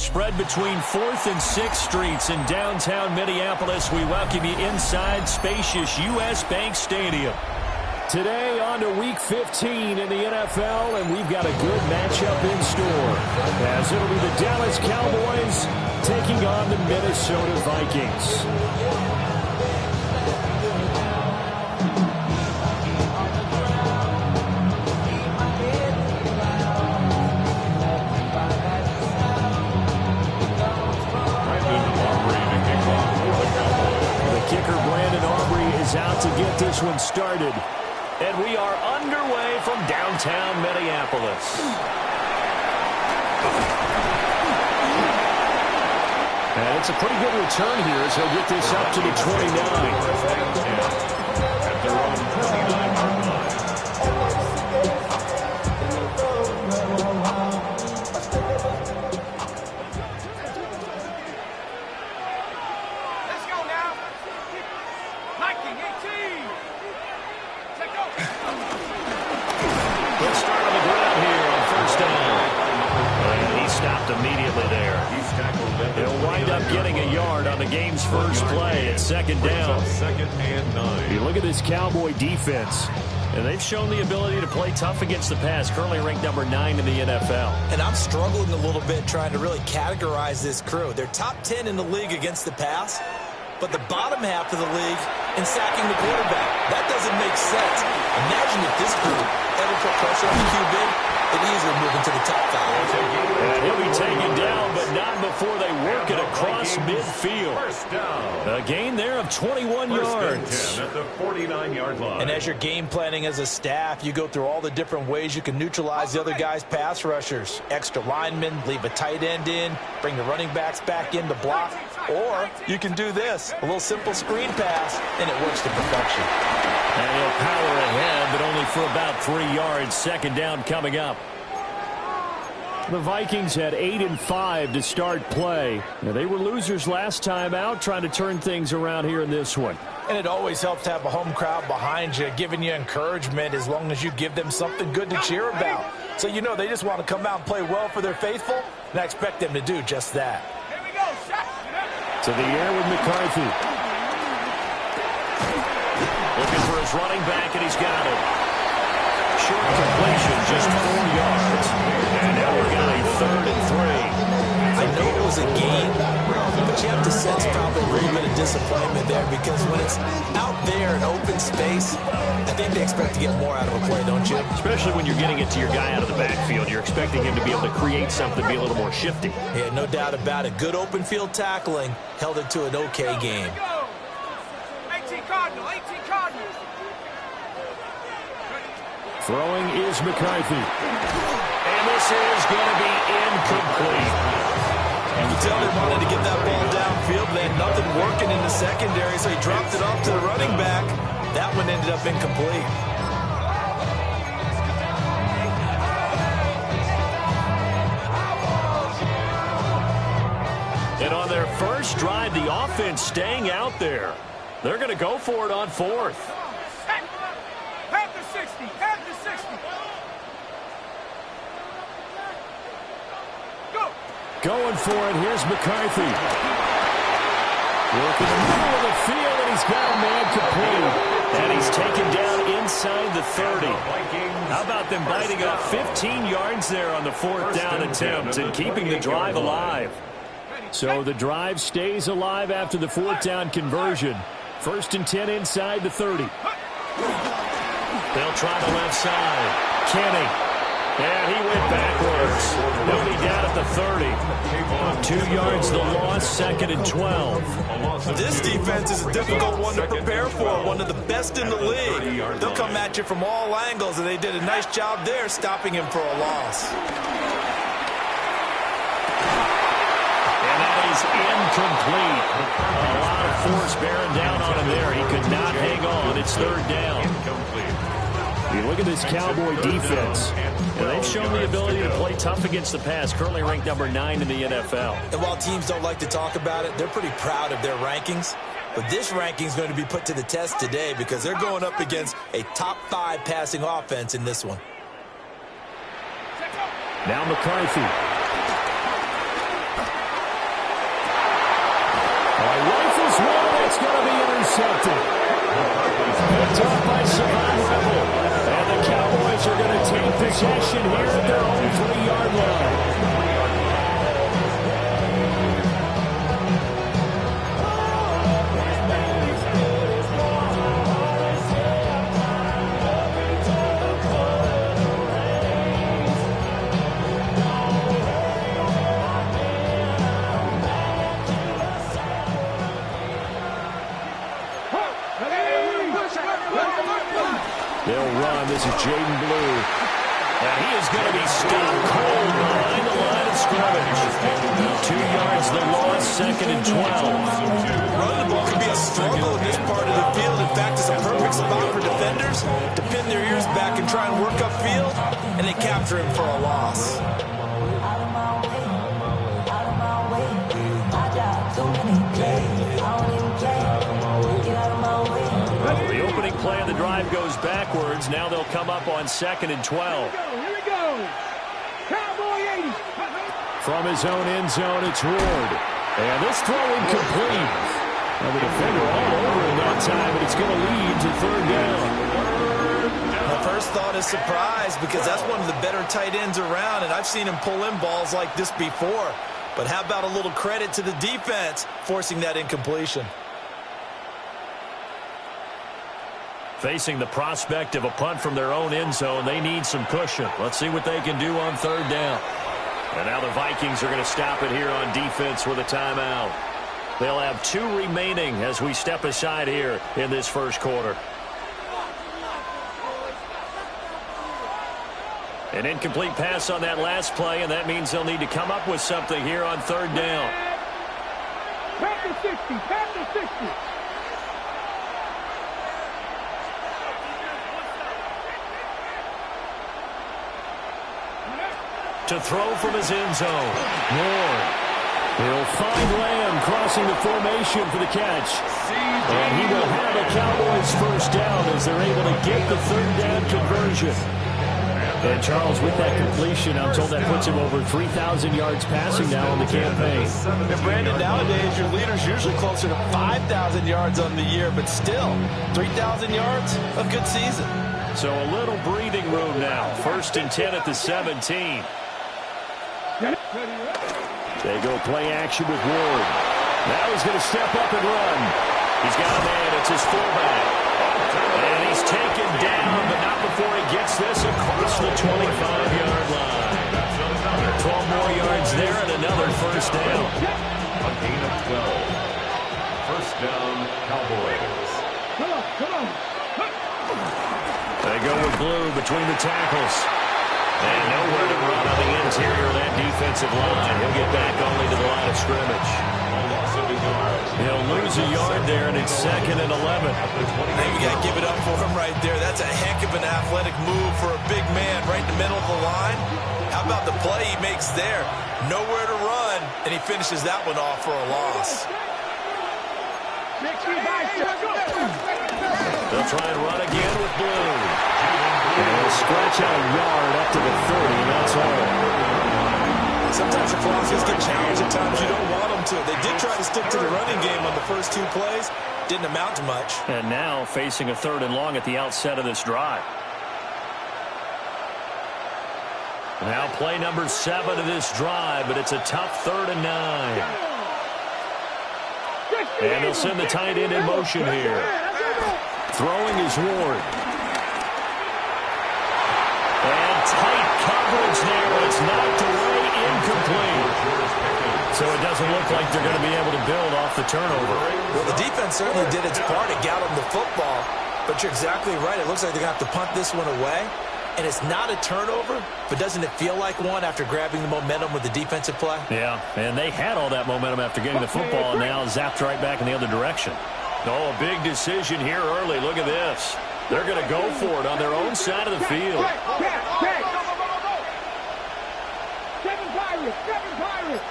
Spread between 4th and 6th Streets in downtown Minneapolis. We welcome you inside spacious U.S. Bank Stadium. Today on to Week 15 in the NFL, and we've got a good matchup in store, as it'll be the Dallas Cowboys taking on the Minnesota Vikings. Out to get this one started. And we are underway from downtown Minneapolis. And it's a pretty good return here as he'll get this up to the 29. At their own 29-yard line. Immediately there. He'll wind up getting a yard on the game's first play at second down. Second and 9. You look at this Cowboy defense, and they've shown the ability to play tough against the pass, currently ranked number 9 in the NFL. And I'm struggling a little bit trying to really categorize this crew. They're top 10 in the league against the pass, but the bottom half of the league in sacking the quarterback. That doesn't make sense. Imagine if this crew ever put pressure on the QB. It easily move into the top 5. And he'll be taken down, but not before they work it across midfield. A gain there of 21 yards. At the 49-yard line. And as you're game planning as a staff, you go through all the different ways you can neutralize the other guy's pass rushers. Extra linemen, leave a tight end in, bring the running backs back in to block. Or you can do this, a little simple screen pass, and it works to perfection. And he'll power ahead, but only for about 3 yards. Second down coming up. The Vikings had 8-5 to start play. Now, they were losers last time out, trying to turn things around here in this one. And it always helps to have a home crowd behind you, giving you encouragement as long as you give them something good to cheer about. So you know they just want to come out and play well for their faithful, and I expect them to do just that. Here we go, shot. To the air with McCarthy. Looking for his running back, and he's got it. Short completion, just 4 yards. And now we're got a 3rd and 3. I know it was a game, but you have to sense probably a little bit of disappointment there because when it's out there in open space, I think they expect to get more out of a play, don't you? Especially when you're getting it to your guy out of the backfield. You're expecting him to be able to create something, be a little more shifty. Yeah, no doubt about it. Good open field tackling held it to an okay game. 18 Cardinals. Throwing is McCarthy. And this is going to be incomplete. You can tell they wanted to get that ball downfield, but they had nothing working in the secondary, so he dropped it off to the running back. That one ended up incomplete. And on their first drive, the offense staying out there. They're going to go for it on 4th. At the 60. At the 60. Go. Going for it. Here's McCarthy. Working in the middle of the field, and he's got a man complete. And he's taken down inside the 30. How about them biting off 15 yards there on the 4th down attempt and keeping the drive alive? So the drive stays alive after the 4th down conversion. 1st and 10 inside the 30. They'll try the left side. Kenny. And he went backwards. He'll be down at the 30. 2 yards the loss, 2nd and 12. This defense is a difficult one to prepare for. One of the best in the league. They'll come at you from all angles, and they did a nice job there stopping him for a loss. And that is incomplete. A lot of force bearing down on him there. He could not hang on. It's 3rd down. You look at this Cowboy defense, and they've shown the ability to play tough against the pass, currently ranked number 9 in the NFL. And while teams don't like to talk about it, they're pretty proud of their rankings. But this ranking is going to be put to the test today because they're going up against a top 5 passing offense in this one. Now McCarthy. Rifles one, that's going to be intercepted. Picked up by Swagmaculate. And the Cowboys are going to take possession here at their own 3-yard line. They'll run. This is Jaden Blue. And he is going to be stopped cold behind the line of scrimmage. 2 yards the loss, 2nd and 12. Running the ball can be a struggle in this part of the field. In fact, it's a perfect spot for defenders to pin their ears back and try and work upfield, and they capture him for a loss. The opening play of the drive goes backwards. Now they'll come up on 2nd and 12. Here we go. Cowboy 80. From his own end zone, it's Ward. And this throw incomplete. Now the defender all over in that time, but it's going to lead to 3rd down. My first thought is surprise, because that's one of the better tight ends around, and I've seen him pull in balls like this before. But how about a little credit to the defense forcing that incompletion? Facing the prospect of a punt from their own end zone, they need some cushion. Let's see what they can do on 3rd down. And now the Vikings are going to stop it here on defense with a timeout. They'll have 2 remaining as we step aside here in this first quarter. An incomplete pass on that last play, and that means they'll need to come up with something here on 3rd down. Back to 60. Back to 60. To throw from his end zone. Moore. He'll find Lamb crossing the formation for the catch. And he will have a Cowboys first down as they're able to get the 3rd down conversion. And Charles, with that completion, I'm told that puts him over 3,000 yards passing now on the campaign. And Brandon, nowadays your leader's usually closer to 5,000 yards on the year, but still, 3,000 yards, a good season. So a little breathing room now. 1st and 10 at the 17. They go play action with Ward. Now he's going to step up and run. He's got a man. It's his fullback. And he's taken down, but not before he gets this across the 25-yard line. 12 more yards there and another first down. A gain of 12. First down, Cowboys. Come on. They go with Blue between the tackles. And nowhere to run on the interior of that defensive line. He'll get back only to the line of scrimmage. He'll lose a yard there, and it's 2nd and 11. Hey, you got to give it up for him right there. That's a heck of an athletic move for a big man right in the middle of the line. How about the play he makes there? Nowhere to run, and he finishes that one off for a loss. They'll try and run again with Blue. And he'll scratch out a yard up to the 30, and that's all. Sometimes your philosophies get challenged at times you don't want them to. They did try to stick to the running game on the first 2 plays. Didn't amount to much. And now facing a 3rd and long at the outset of this drive. Now play number 7 of this drive, but it's a tough 3rd and 9. And they'll send the tight end in motion here. Throwing is Ward. And tight coverage there. It's knocked away, incomplete. So it doesn't look like they're going to be able to build off the turnover. Well, the defense certainly did its part to get them the football. But you're exactly right. It looks like they're going to have to punt this one away. And it's not a turnover, but doesn't it feel like one after grabbing the momentum with the defensive play? Yeah, and they had all that momentum after getting the football, and now zapped right back in the other direction. Oh, a big decision here early. Look at this. They're going to go for it on their own side of the field. Seven Pirates.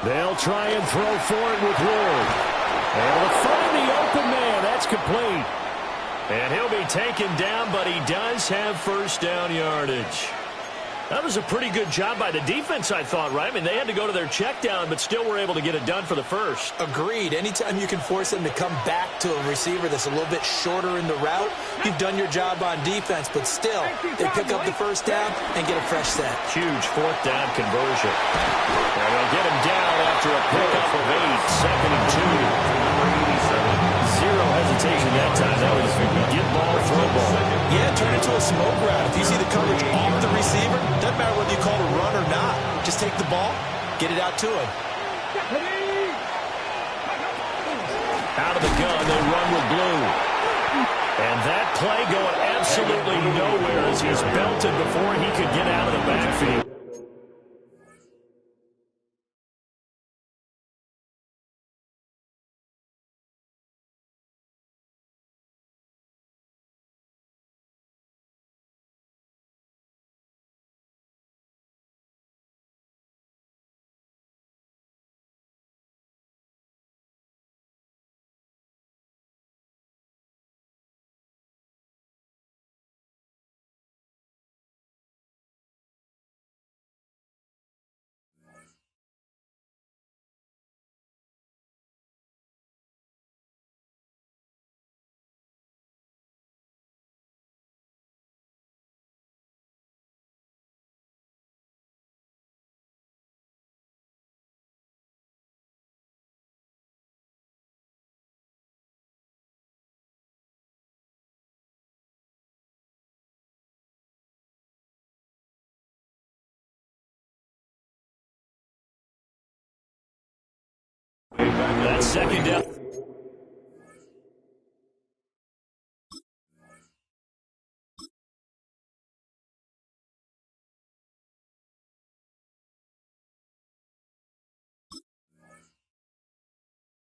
They'll try and throw for it with Ward. And they'll find the open man. That's complete. And he'll be taken down, but he does have first down yardage. That was a pretty good job by the defense, I thought, right? I mean, they had to go to their check down, but still were able to get it done for the first. Agreed. Anytime you can force them to come back to a receiver that's a little bit shorter in the route, you've done your job on defense, but still, they pick up the first down and get a fresh set. Huge fourth down conversion. And they'll get him down after a pickup of 8, second and 2. Zero hesitation that time. That was get ball, throw ball. Yeah, turn it into a smoke route. If you see the coverage off the receiver, doesn't matter whether you call it a run or not. Just take the ball, get it out to him. Out of the gun, they run with blue. And that play going absolutely nowhere as he's belted before he could get out of the backfield. That second down.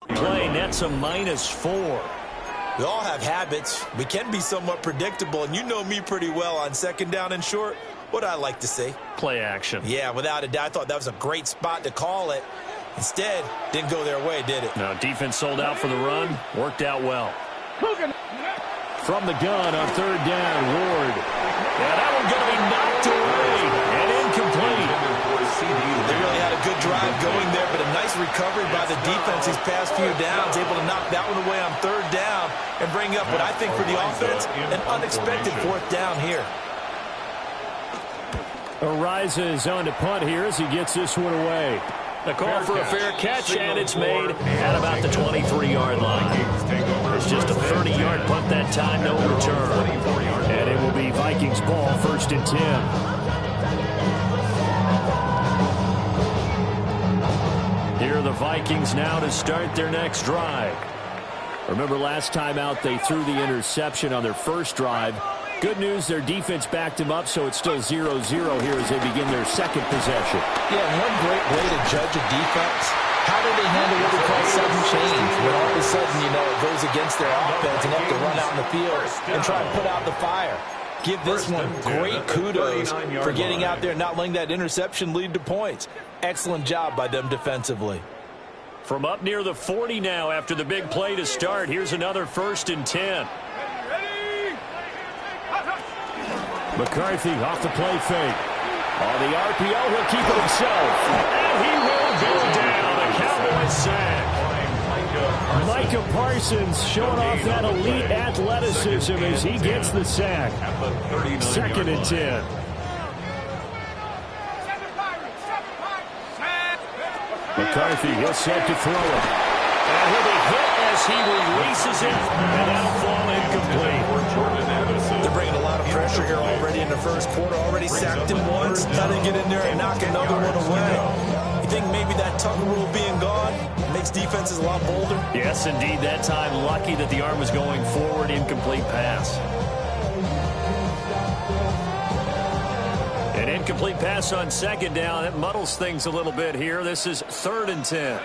Play nets a -4. We all have habits. We can be somewhat predictable, and you know me pretty well on second down and short. What I like to say? Play action. Yeah, without a doubt. I thought that was a great spot to call it. Instead, didn't go their way, did it? No, defense sold out for the run. Worked out well. From the gun on third down, Ward. Yeah, that one going to be knocked away and incomplete. They really had a good drive going there, but a nice recovery by the defense these past few downs, able to knock that one away on third down and bring up what I think for the offense, an unexpected fourth down here. Ariza is on to punt here as he gets this one away. The call for a fair catch, and it's made at about the 23-yard line. It's just a 30-yard punt that time, no return. And it will be Vikings ball, 1st and 10. Here are the Vikings now to start their next drive. Remember last time out they threw the interception on their first drive. Good news, their defense backed him up, so it's still 0-0 here as they begin their second possession. Yeah, and one great way to judge a defense, how do they handle what we call sudden change? When all of a sudden, you know, it goes against their offense and they have to run out in the field and try and put out the fire. Give this one great kudos for getting out there and not letting that interception lead to points. Excellent job by them defensively. From up near the 40 now after the big play to start, here's another 1st and 10. McCarthy off the play fake. On the RPO, he'll keep it himself. And he will go down. The Cowboys sack. Micah Parsons showing off that elite athleticism as he gets the sack. 2nd and 10. McCarthy, he'll set to throw it. And he'll be hit as he releases it. And that'll fall incomplete. They're bringing a lot of pressure here already in the first quarter. Already sacked him once. Got to get in there and knock another one away. You think maybe that Tucker rule being gone makes defenses a lot bolder? Yes, indeed. That time, lucky that the arm was going forward. Incomplete pass. An incomplete pass on second down. It muddles things a little bit here. This is 3rd and 10.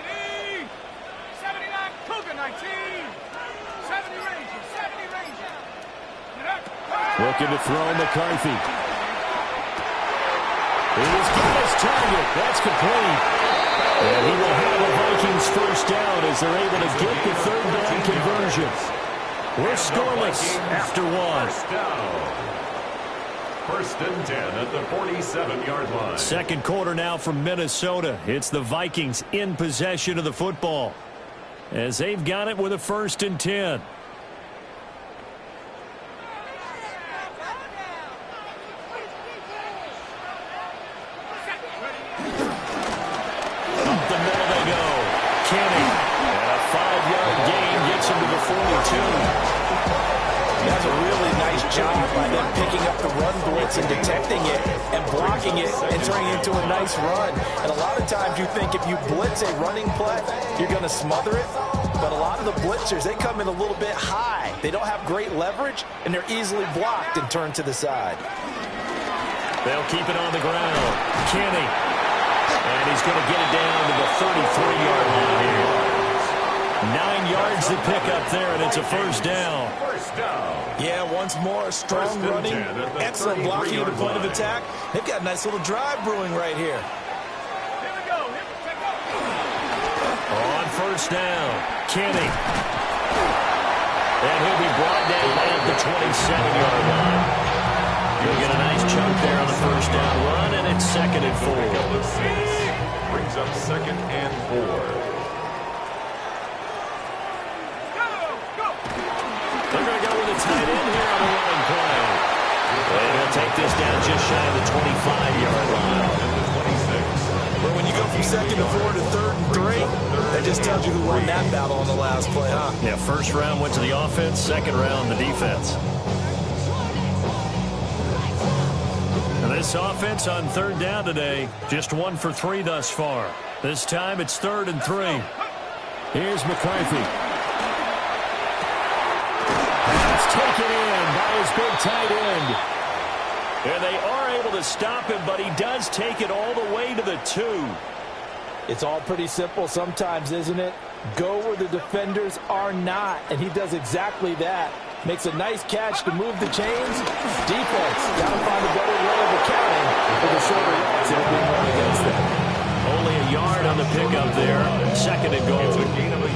79, Cougar 19. 70 Rangers, 70 Rangers. Looking to throw McCarthy. He's got his target. That's complete. And he will have a Vikings first down as they're able to get the 3rd down conversion. We're scoreless after 1. First and 10 at the 47-yard line. Second quarter now from Minnesota. It's the Vikings in possession of the football as they've got it with a first and 10. Up the middle they go. Kenny. And a 5-yard gain gets him to the 42. That's a really nice job by them picking up the run blitz and detecting it and blocking it and turning it into a nice run. And a lot of times you think if you blitz a running play, you're going to smother it. But a lot of the blitzers, they come in a little bit high. They don't have great leverage, and they're easily blocked and turned to the side. They'll keep it on the ground. Kenny. And he's going to get it down to the 33-yard line here. 9 yards to pick up there, and it's a first down. First down. Yeah, once more, strong running, excellent blocking at the point of attack. They've got a nice little drive brewing right here. Here we go. On first down, Kenny. And he'll be brought down at the 27-yard line. He'll get a nice chunk there on the first down run, and it's second and 4. Brings up second and 4. They're going to go with a tight end here on the running play. And he'll take this down just shy of the 25-yard line. But when you go from second to 4 to third and 3, that just tells you who won that battle on the last play, huh? Yeah, first round went to the offense, second round the defense. And this offense on third down today, just 1 for 3 thus far. This time it's third and 3. Here's McCarthy. Taken in by his big tight end. And they are able to stop him, but he does take it all the way to the 2. It's all pretty simple sometimes, isn't it? Go where the defenders are not, and he does exactly that. Makes a nice catch to move the chains. Defense got to find a better way of accounting for the shorter yards that are being run against them. Only a yard on the pickup there. Second and goal.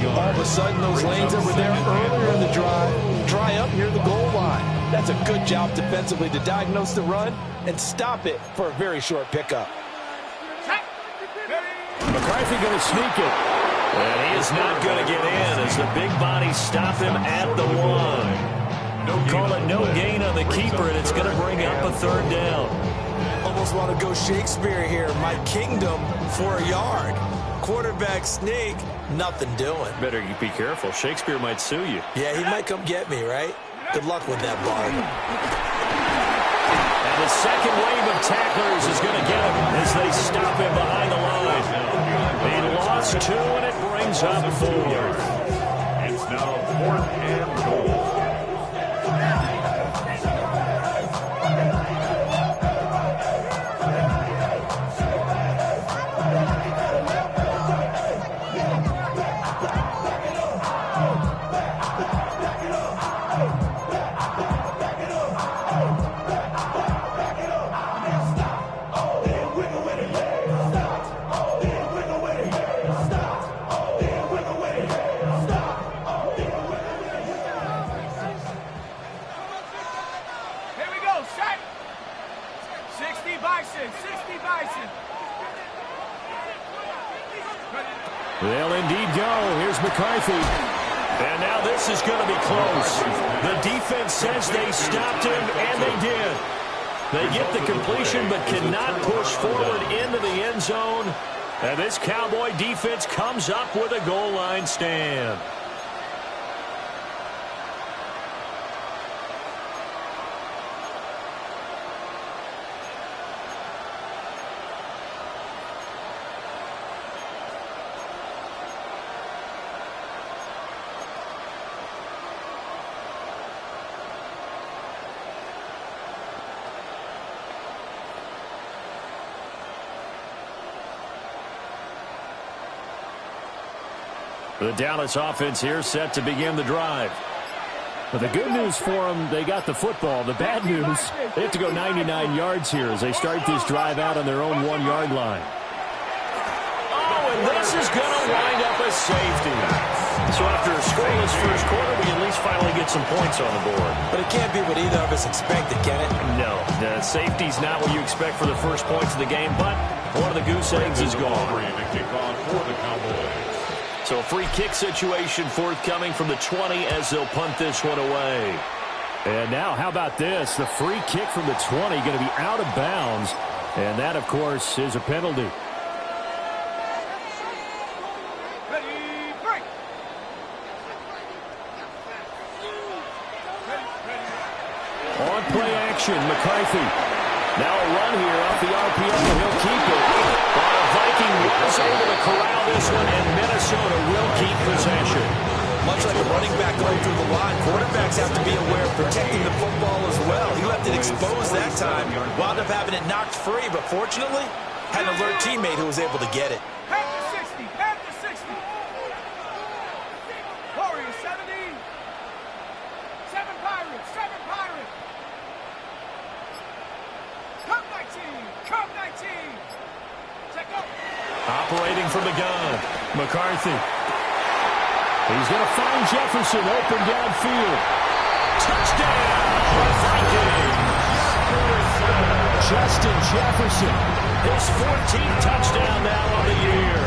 All of a sudden, those lanes that were there earlier in the drive dry up near the goal line. That's a good job defensively to diagnose the run and stop it for a very short pickup. McCarthy going to sneak it. And he is not going to get in as the big bodies stop him at the 1. Call it no gain on the keeper, and it's going to bring up a third down. Almost want to go Shakespeare here. My kingdom for a yard. Quarterback sneak, nothing doing. Better be careful. Shakespeare might sue you. Yeah, he might come get me, right? Good luck with that, Bart. And the second wave of tacklers is going to get him as they stop him behind the line. They lost 2, and it brings up 4. It's now 4th and goal. They'll indeed go. Here's McCarthy. And now this is going to be close. The defense says they stopped him, and they did. They get the completion but cannot push forward into the end zone. And this Cowboy defense comes up with a goal line stand. The Dallas offense here set to begin the drive. But the good news for them, they got the football. The bad news, they have to go 99 yards here as they start this drive out on their own 1-yard line. Oh, and this is going to wind up a safety. So after a scoreless first quarter, we at least finally get some points on the board. But it can't be what either of us expected, can it? No, the safety's not what you expect for the first points of the game, but one of the goose eggs is gone. So a free kick situation forthcoming from the 20 as they'll punt this one away. And now, how about this? The free kick from the 20 going to be out of bounds. And that, of course, is a penalty. On play action, McCarthy. Now a run here off the RPO. He'll keep it. The Viking was able to corral this one, and Minnesota will keep possession. Much like a running back going through the line, quarterbacks have to be aware of protecting the football as well. He left it exposed that time, wound up having it knocked free, but fortunately, had an alert teammate who was able to get it. At the 60, at the 60. Warriors 70. 7 Pirates, 7 Pirates. Come 19, come 19. Check up. Operating from the gun, McCarthy. He's going to find Jefferson open downfield. Touchdown, Vikings! Justin Jefferson, his 14th touchdown now on the year.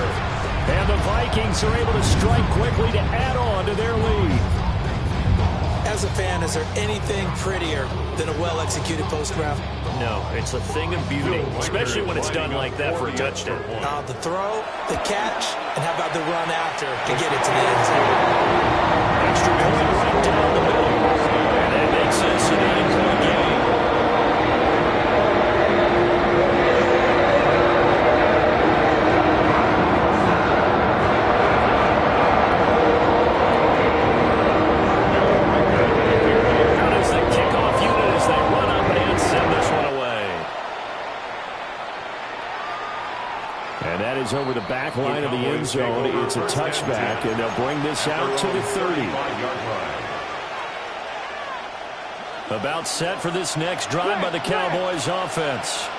And the Vikings are able to strike quickly to add on to their lead. As a fan, is there anything prettier than a well-executed post route? No, it's a thing of beauty, especially when it's done like that for a touchdown. The throw, the catch, and how about the run after to get it to the end zone? Extra point right down the middle. And that makes this an 8-point game. Over the back line of the end zone. It's a touchback, and they'll bring this out to the 30. About set for this next drive by the Cowboys offense.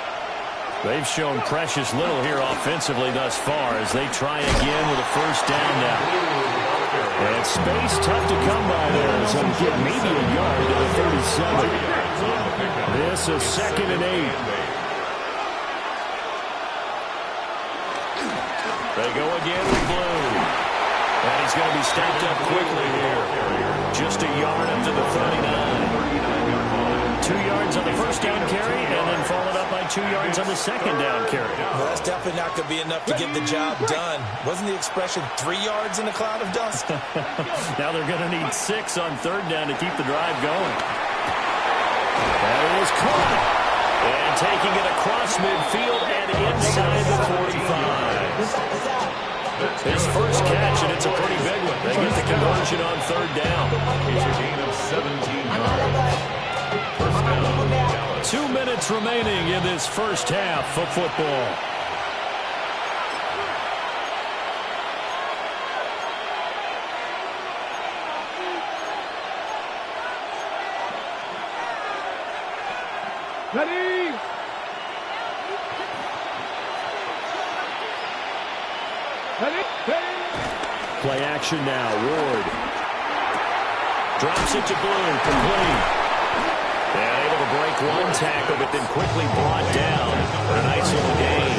They've shown precious little here offensively thus far as they try again with a first down now. And space tough to come by there as they'll get maybe a yard to the 37. This is 2nd and 8. They go again with Blue. And he's going to be stopped up quickly here. Just a yard up to the 39. 2 yards on the first down carry, and then followed up by 2 yards on the second down carry. Well, that's definitely not going to be enough to get the job done. Wasn't the expression 3 yards in a cloud of dust? Now they're going to need 6 on third down to keep the drive going. That is caught. And taking it across midfield and inside the 45. His first catch, and it's a pretty big one. They get the conversion on third down. It's a gain of 17 yards. First down. 2 minutes remaining in this first half of football. Ready. Play action now. Ward drops it to Blue. Complete. And able to break one tackle, but then quickly brought down for a nice little gain.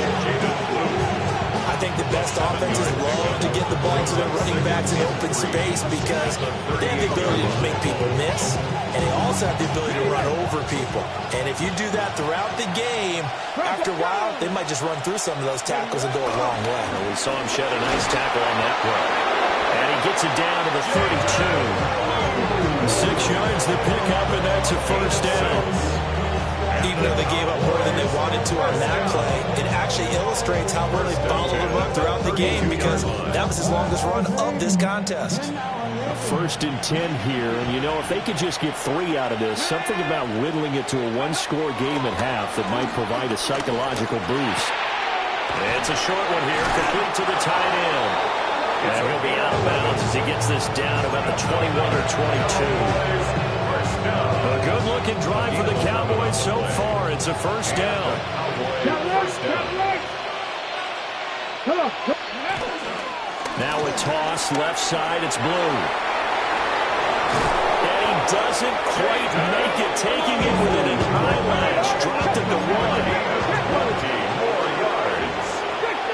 I think the best offenses love to get the ball to their running backs in open space because they have the ability to make people miss, and they also have the ability to run over people. And if you do that throughout the game, after a while, they might just run through some of those tackles and go a long way. Well, we saw him shed a nice tackle on that play. And he gets it down to the 32. 6 yards to pick up, and that's a first down. Even though they gave up more than they wanted to on that play, it actually illustrates how well they followed them up throughout the game because that was his longest run of this contest. A 1st and 10 here, and you know, if they could just get 3 out of this, something about whittling it to a one-score game at half that might provide a psychological boost. It's a short one here, complete to the tight end. And he'll be out of bounds as he gets this down about the 21 or 22. A good-looking drive for the Cowboys so far. It's a first down. Now a toss, left side, it's Blue. And he doesn't quite make it, taking it within an eyelash. Dropped it to 1. 20 more yards.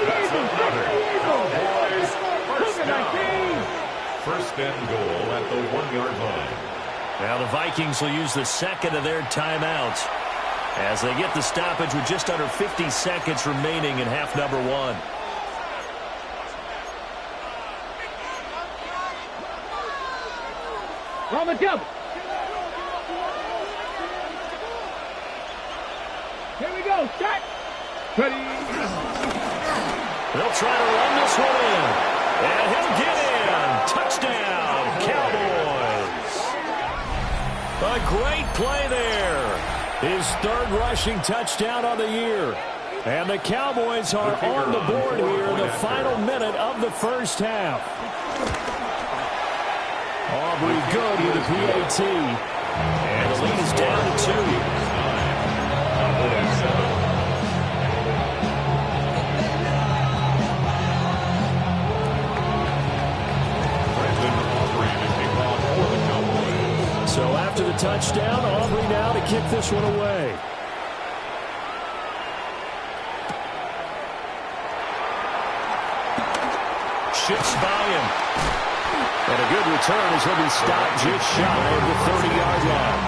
That's another Cowboys first down. First and goal at the 1-yard line. Now the Vikings will use the second of their timeouts as they get the stoppage with just under 50 seconds remaining in half number 1. On the jump. Here we go. Shot. Ready. They'll try to run this one in. And he'll get in. Touchdown, Cowboys. A great play there. His third rushing touchdown on the year. And the Cowboys are on the board here in the final minute of the first half. Aubrey good with a PAT. And the lead is down to 2. So after the touchdown, Aubrey now to kick this one away. Shifts by him. And a good return as he'll be stopped just shy of the 30-yard line.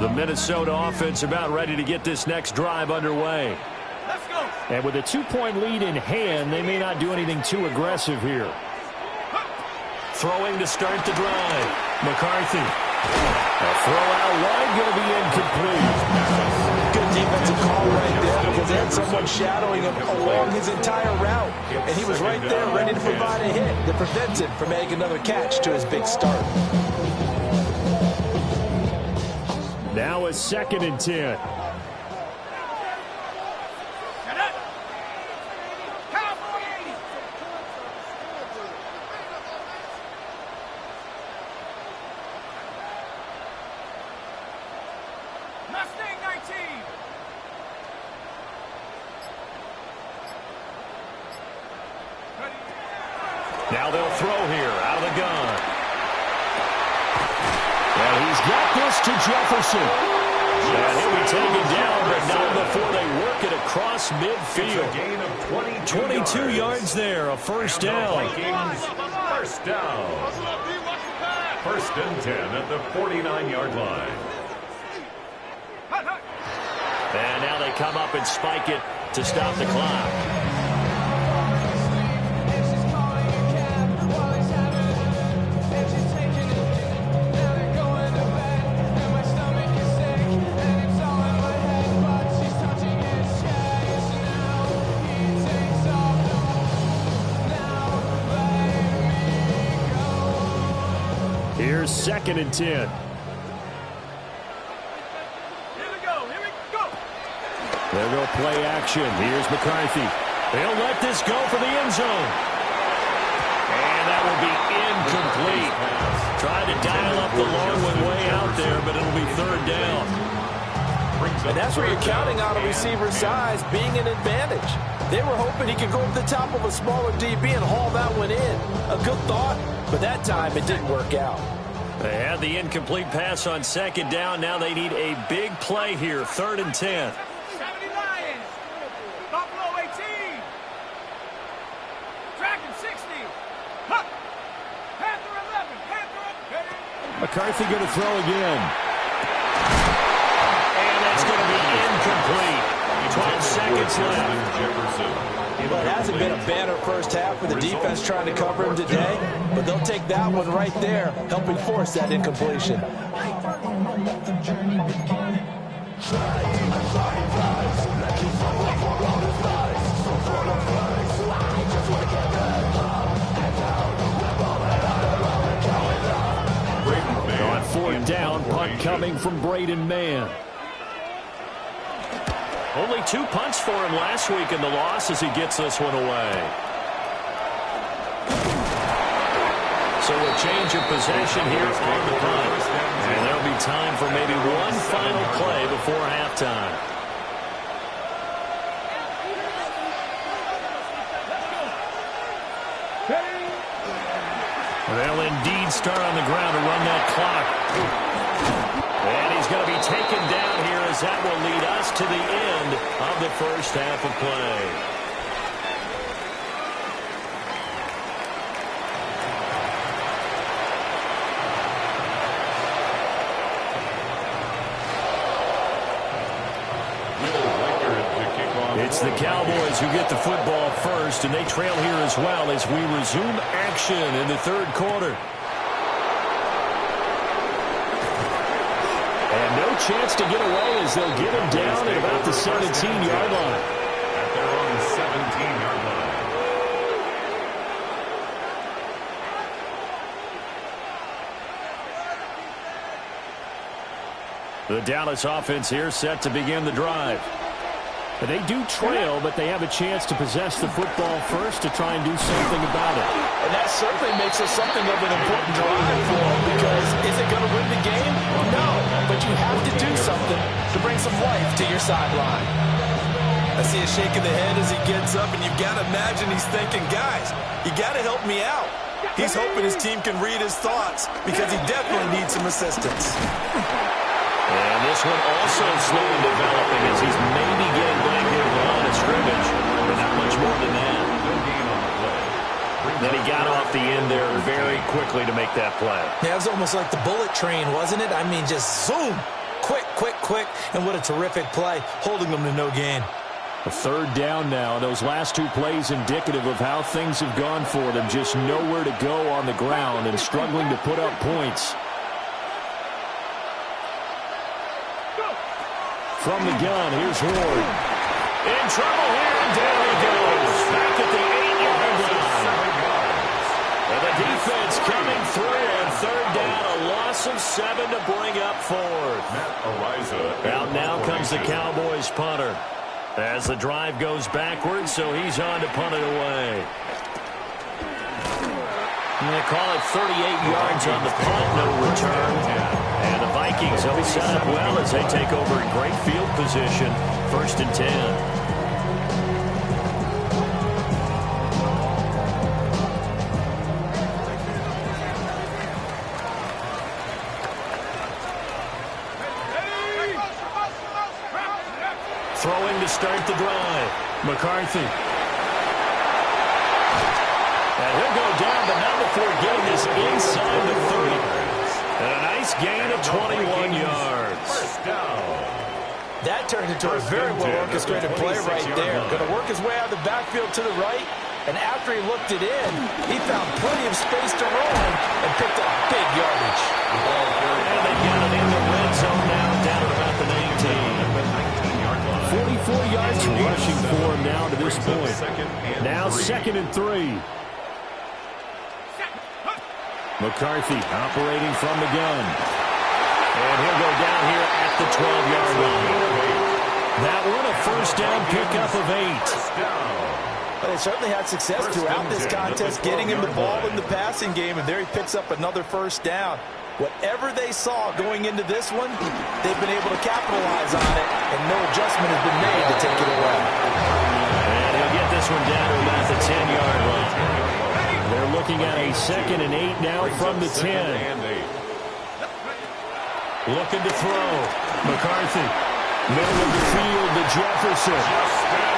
The Minnesota offense about ready to get this next drive underway. Let's go. And with a 2-point lead in hand, they may not do anything too aggressive here. Throwing to start the drive. McCarthy. A throw out wide, going to be incomplete. Good defensive call right there because they had someone shadowing him along his entire route. And he was right there ready to provide a hit that prevents him from making another catch to his big start. Now a 2nd and 10. Now they'll throw here out of the gun. And he's got this to Jefferson. And he'll be taken down, but not before they work it across midfield. It's a gain of 22 yards there, a first down. Vikings, first down. First and 10 at the 49-yard line. And now they come up and spike it to stop the clock. Here's 2nd and 10. Here we go. They'll go play action. Here's McCarthy. They'll let this go for the end zone. And that will be incomplete. Trying to dial up the long one way out there, but it'll be 3rd down. And that's where you're counting on a receiver's size being an advantage. They were hoping he could go over the top of a smaller DB and haul that one in. A good thought, but that time it didn't work out. They had the incomplete pass on 2nd down. Now they need a big play here, 3rd and 10. 70 Lions. Buffalo 18. Dragon 60. Huh. Panther 11. Panther. McCarthy going to throw again. And that's going to be incomplete. 12 seconds left. Jefferson. Well, it hasn't been a banner first half with the defense trying to cover him today, but they'll take that one right there, helping force that incompletion. On 4th down, punt coming from Braden Mann. Only 2 punts for him last week in the loss as he gets this one away. So So a change of possession here on the punt. And there'll be time for maybe one final play before halftime. They'll indeed start on the ground to run that clock. And he's going to be taken down here as that will lead us to the end of the first half of play. It's the Cowboys who get the football first, and they trail here as well as we resume action in the third quarter. And no chance to get away as they'll get him down at about the 17-yard line. At their own 17-yard line. The Dallas offense here set to begin the drive. They do trail, but they have a chance to possess the football first to try and do something about it. And that certainly makes it something of an important drive for them, because is it going to win the game? No, but you have to do something to bring some life to your sideline. I see a shake of the head as he gets up, and you've got to imagine he's thinking, guys, you got to help me out. He's hoping his team can read his thoughts, because he definitely needs some assistance. And this one also slow in developing as he's maybe getting back near the line of scrimmage, but not much more than that. Then he got off the end there very quickly to make that play. Yeah, it was almost like the bullet train, wasn't it? I mean, just zoom. Quick, quick, quick. And what a terrific play, holding them to no gain. A third down now. Those last two plays indicative of how things have gone for them. Just nowhere to go on the ground and struggling to put up points. From the gun, here's Ward. In trouble here, and down he goes. Back at the 8-yard line. And the defense coming through on third down. A loss of 7 to bring up fourth. Out now comes the Cowboys punter. As the drive goes backwards, so he's on to punt it away. And they call it 38 yards on the punt, no return. And the Vikings will be set up well as they take over in great field position. 1st and 10. Throwing to start the drive. McCarthy. And he'll go down, but not before getting this inside the 30. And a nice gain of 21 yards. That turned into a very well-orchestrated play right there. Going to work his way out of the backfield to the right. And after he looked it in, he found plenty of space to roll and picked up big yardage. And they get it in the red zone now, down at about the 19. 44 yards rushing for him now to this point. Now 2nd and 3. McCarthy operating from the gun. And he'll go down here at the 12-yard line. That one a first down pickup of 8. But they certainly had success throughout this contest, getting him the ball in the passing game, and there he picks up another first down. Whatever they saw going into this one, they've been able to capitalize on it, and no adjustment has been made to take it away. And he'll get this one down to about the 10-yard line. They're looking at a 2nd and 8 now from the 10. Looking to throw. McCarthy. Middle of the field to Jefferson.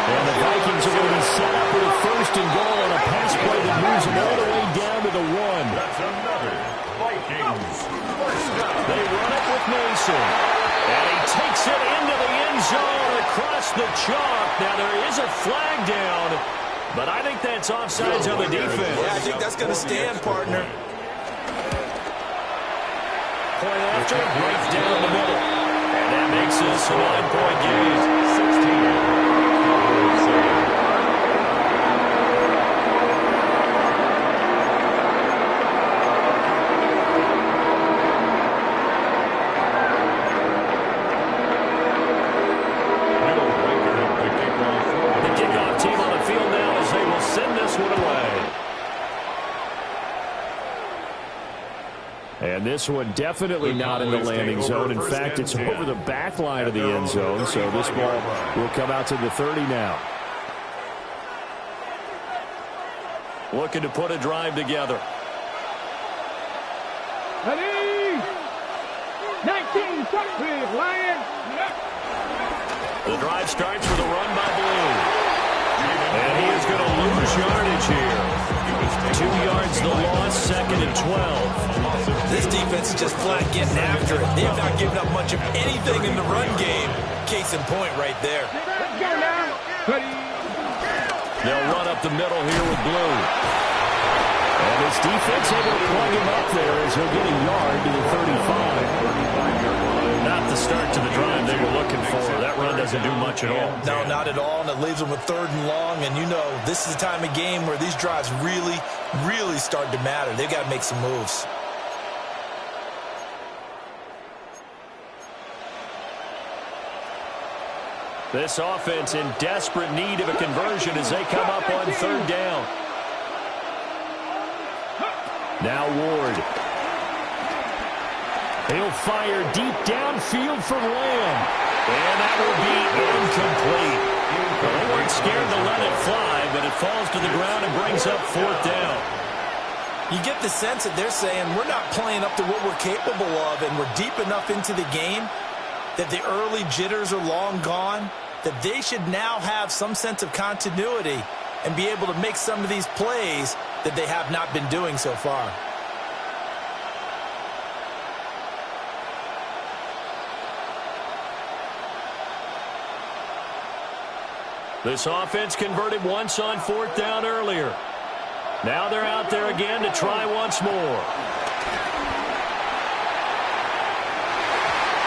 And the Vikings are going to be set up with a 1st and goal on a pass play that moves them all the way down to the 1. That's another Vikings first down. They run it with Mason. And he takes it into the end zone across the chalk. Now there is a flag down, but I think that's offsides on the defense. Yeah, I think that's going to stand, partner. Point after, right down the middle. And that makes this a 9-point game. 16. this one definitely not in the landing zone. In fact, it's over the back line of the end zone, so this ball will come out to the 30 now. Looking to put a drive together. Ready? 19, Lions. The drive starts with a run by Blue. And he is going to lose yardage here. 2 yards the loss, second and 12. This defense is just flat getting after it. They've not given up much of anything in the run game. Case in point right there. Let's go now. Ready? They'll run up the middle here with Blue. And this defense able to plug him up there as he'll get a yard to the 35. Not the start to the drive they were looking for. That run doesn't do much at all. No, not at all, and it leaves them with 3rd and long. And you know, this is the time of game where these drives really, really start to matter. They've got to make some moves. This offense in desperate need of a conversion as they come up on 3rd down. Now Ward. He'll fire deep downfield for Lamb. And that will be incomplete. Well, they weren't scared to let it fly, but it falls to the ground and brings up 4th down. You get the sense that they're saying we're not playing up to what we're capable of, and we're deep enough into the game that the early jitters are long gone, that they should now have some sense of continuity and be able to make some of these plays that they have not been doing so far. This offense converted once on 4th down earlier. Now they're out there again to try once more.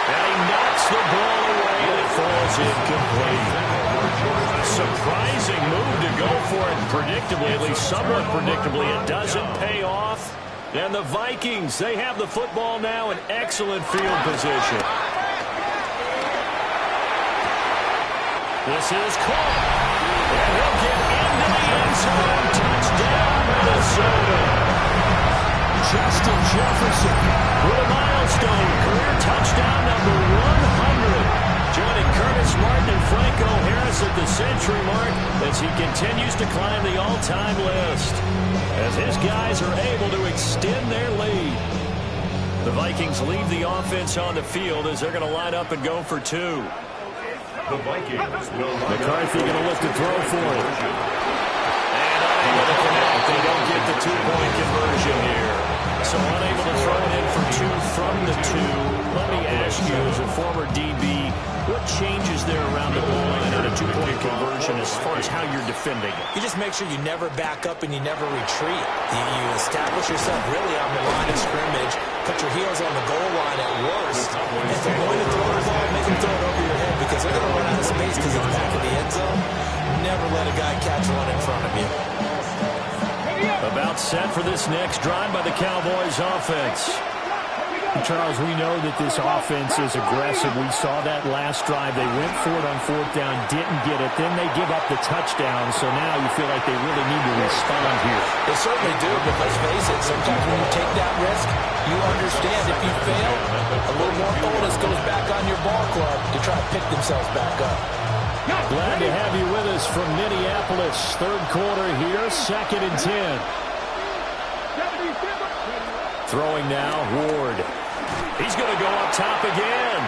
And he knocks the ball away and it falls incomplete. A surprising move to go for it predictably, at least somewhat predictably. It doesn't pay off. And the Vikings, they have the football now in excellent field position. This is caught. And he'll get into the end zone. Touchdown, Minnesota. Justin Jefferson with a milestone. Career touchdown number 100. Joining Curtis Martin and Franco Harris at the century mark as he continues to climb the all-time list. As his guys are able to extend their lead. The Vikings leave the offense on the field as they're going to line up and go for 2. The Vikings will McCarthy going to look to throw for it. And unable to connect. They don't get the 2-point conversion here. So unable to throw it in for 2 from the 2. Let me ask you, as a former DB, what changes there around the goal line in a 2-point conversion as far as how you're defending it? You just make sure you never back up and you never retreat. You establish yourself really on the line of scrimmage, put your heels on the goal line at worst. And if they're going to throw the ball, make them throw it over your head because they're going to run out of space because of the back of the end zone. Never let a guy catch one in front of you. About set for this next drive by the Cowboys offense. Charles, we know that this offense is aggressive. We saw that last drive. They went for it on 4th down, didn't get it. Then they give up the touchdown. So now you feel like they really need to respond here. They certainly do, but let's face it. Sometimes when you take that risk, you understand if you fail, a little more onus goes back on your ball club to try to pick themselves back up. Glad to have you with us from Minneapolis. 3rd quarter here, 2nd and 10. Throwing now, Ward. He's going to go up top again.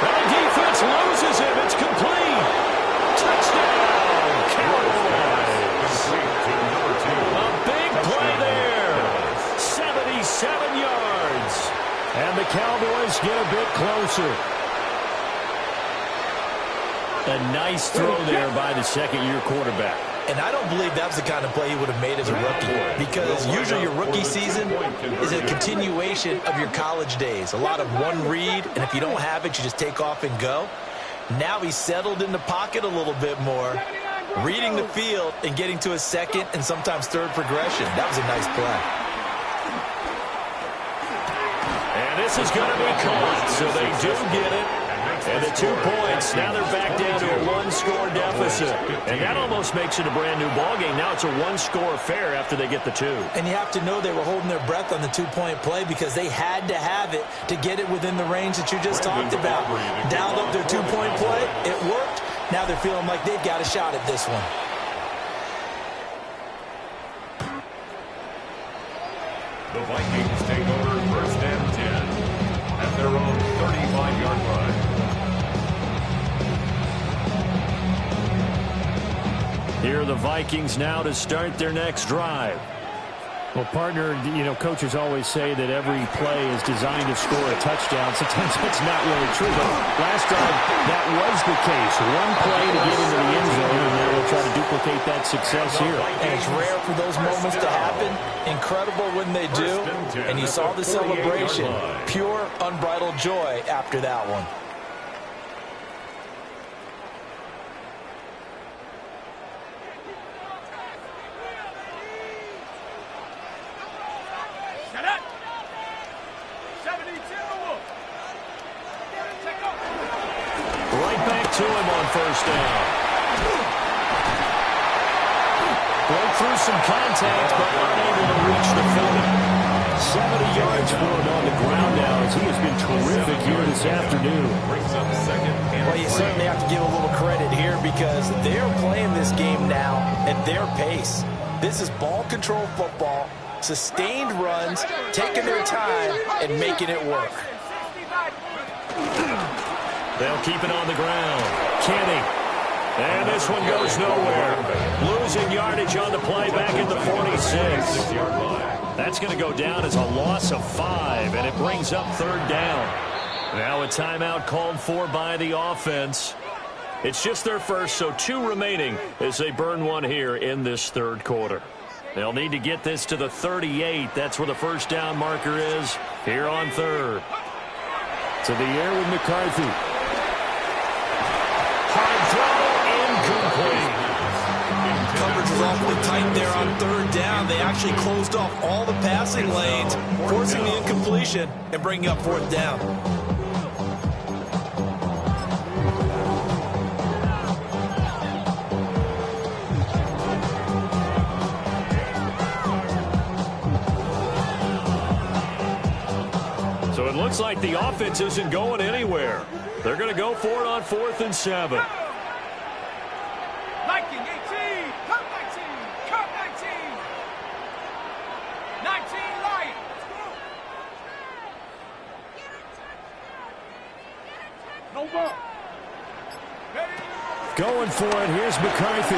And the defense loses him. It's complete. Touchdown, Cowboys. A big play there. 77 yards. And the Cowboys get a bit closer. A nice throw there by the 2nd-year quarterback. And I don't believe that was the kind of play he would have made as a rookie, because usually your rookie season is a continuation of your college days. A lot of one read, and if you don't have it, you just take off and go. Now he's settled in the pocket a little bit more, reading the field and getting to his 2nd and sometimes 3rd progression. That was a nice play. And this is going to be caught, so they do get it. And the 2 points. Now they're back down to a 1-score deficit. And that almost makes it a brand-new ballgame. Now it's a 1-score affair after they get the 2. And you have to know they were holding their breath on the 2-point play because they had to have it to get it within the range that you just talked about. Dialed up their 2-point play. It worked. Now they're feeling like they've got a shot at this one. The Vikings take over 1st and 10 at their own 35-yard line. Here are the Vikings now to start their next drive. Well, partner, coaches always say that every play is designed to score a touchdown. Sometimes that's not really true, but last drive, that was the case. One play to get into the end zone, and now we'll try to duplicate that success here. And it's rare for those moments to happen. Incredible when they do. And you saw the celebration. Pure, unbridled joy after that one. To him on 1st down. Broke through some contact, but unable to reach the field. 70 yards for him on the ground now as he has been terrific here this afternoon. Well, you certainly have to give a little credit here because they're playing this game now at their pace. This is ball control football, sustained runs, taking their time, and making it work. They'll keep it on the ground. Kenny. And this one goes nowhere. Losing yardage on the play back at the 46. That's going to go down as a loss of 5, and it brings up 3rd down. Now a timeout called for by the offense. It's just their first, so 2 remaining as they burn one here in this 3rd quarter. They'll need to get this to the 38. That's where the 1st down marker is here on 3rd. To the air with McCarthy. Coverage was awfully tight there on 3rd down. They actually closed off all the passing lanes, forcing the incompletion and bringing up 4th down. So it looks like the offense isn't going anywhere. They're going to go for it on 4th and 7. Going for it. Here's McCarthy.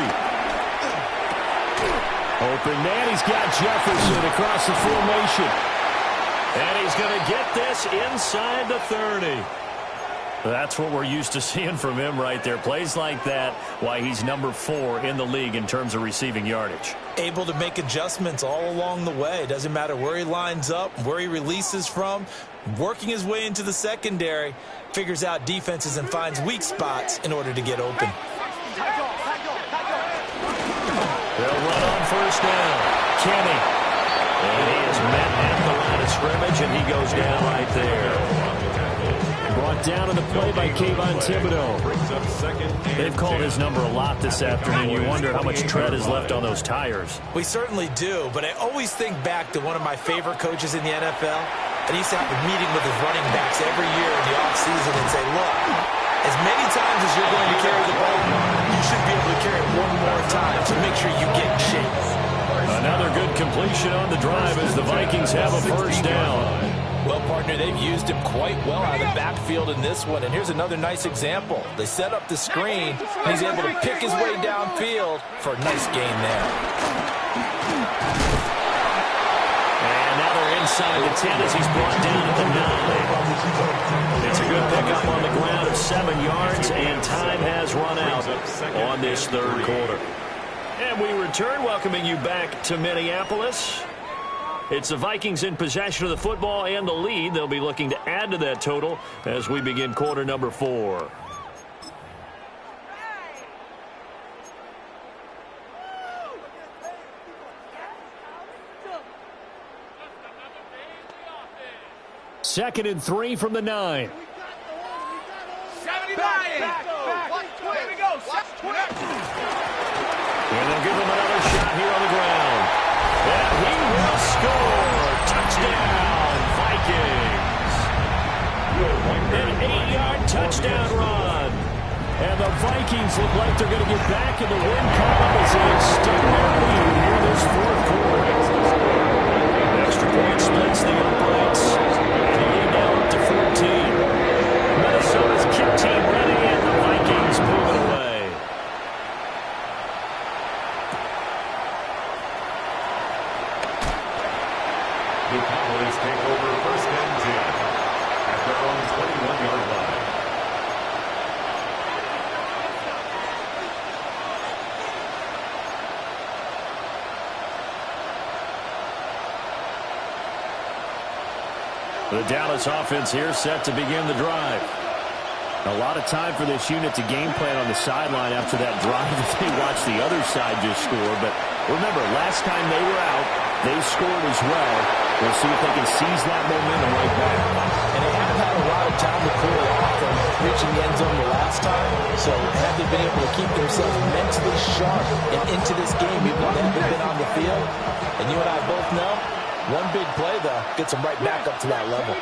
Open man. He's got Jefferson across the formation. And he's going to get this inside the 30. That's what we're used to seeing from him right there. Plays like that, why he's number 4 in the league in terms of receiving yardage. Able to make adjustments all along the way. Doesn't matter where he lines up, where he releases from. Working his way into the secondary, figures out defenses and finds weak spots in order to get open. They'll run on 1st down. Kenny. And he is met at the line of scrimmage, and he goes down right there. Brought down on the play by Kayvon Thibodeau. They've called his number a lot this afternoon. You wonder how much tread is left on those tires. We certainly do, but I always think back to one of my favorite coaches in the NFL. And he used to have a meeting with his running backs every year in the offseason and say, look, as many times as you're going to carry the ball, you should be able to carry it one more time, so make sure you get in shape. Another good completion on the drive as the Vikings have a 1st down. Well, partner, they've used him quite well out of the backfield in this one. And here's another nice example. They set up the screen, and he's able to pick his way downfield for a nice gain there. And now they're inside the 10 as he's brought down at the 9. It's a good pickup on the ground of 7 yards, and time has run out on this 3rd quarter. And we return, welcoming you back to Minneapolis. It's the Vikings in possession of the football and the lead. They'll be looking to add to that total as we begin quarter number 4. Second and 3 from the 9. 79 Here we go. And they'll give him another shot here on the ground. And he will score. Touchdown, Vikings. An 8-yard touchdown run. And the Vikings look like they're going to get back in the win column as they extend their lead here this fourth quarter. Extra point splits the uprights. And the lead now up to 14. Minnesota's kick team ready, and the Vikings move it away. The Cowboys take over first and 10 at their own 21-yard line. The Dallas offense here set to begin the drive. A lot of time for this unit to game plan on the sideline after that drive that they watched the other side just score. But remember, last time they were out, they scored as well. We'll see if they can seize that momentum right back. And they have had a lot of time to cool off from reaching the end zone the last time. So have they been able to keep themselves mentally sharp and into this game even though they haven't been on the field? And you and I both know, one big play, though, gets them right back up to that level.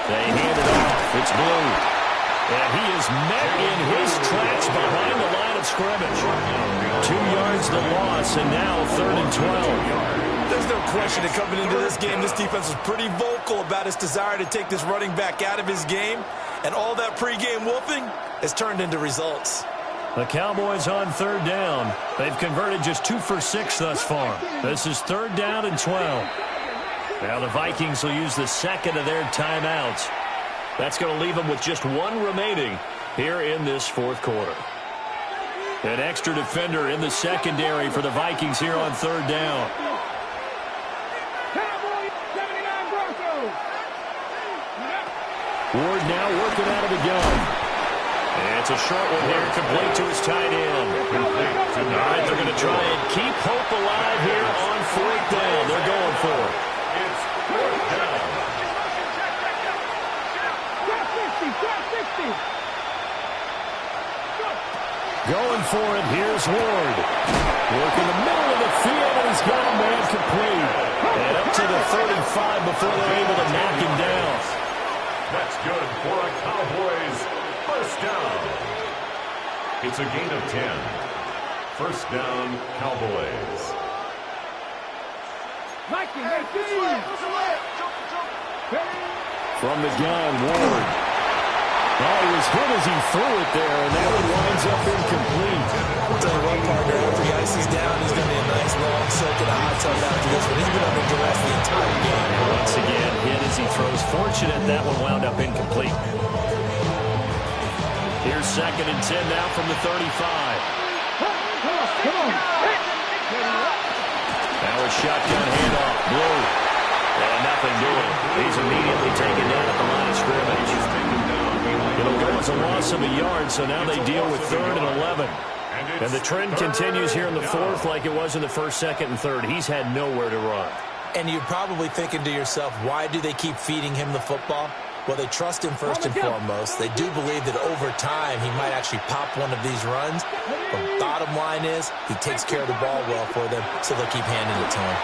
They hand it off. It's Blue. And he is met in his tracks behind the line of scrimmage. 2 yards the loss, and now 3rd and 12. There's no question that coming into this game, this defense was pretty vocal about its desire to take this running back out of his game. And all that pregame wolfing has turned into results. The Cowboys on 3rd down. They've converted just 2 for 6 thus far. This is 3rd down and 12. Now the Vikings will use the second of their timeouts. That's going to leave them with just 1 remaining here in this fourth quarter. An extra defender in the secondary for the Vikings here on 3rd down. Ward now working out of the gun. And it's a short one here, complete to his tight end. All right, they're going to try and keep hope alive here on 4th down. They're going for it. It's 4th down. Going for it, here's Ward. Working the middle of the field, and he's got a man complete. And up to the 35 before they're able to knock him down. That's good for a Cowboys first down. It's a gain of 10. First down, Cowboys. From the gun, Ward. Oh, he was hit as he threw it there, and that one winds up incomplete. I'll tell you what, partner, after he ices down, he's going to be a nice long soak in a hot tub after this one. He's been under duress the entire game. And once again, hit as he throws. Fortunate that one wound up incomplete. Here's 2nd and 10 now from the 35. Now a shotgun handoff. Blue. And nothing doing. He's immediately taken down at the line of scrimmage. It'll go as a loss of a yard, so now they deal with 3rd and 11. And the trend continues here in the 4th like it was in the 1st, 2nd, and 3rd. He's had nowhere to run. And you're probably thinking to yourself, why do they keep feeding him the football? Well, they trust him first and foremost. They do believe that over time he might actually pop one of these runs. But bottom line is he takes care of the ball well for them, so they'll keep handing it to him.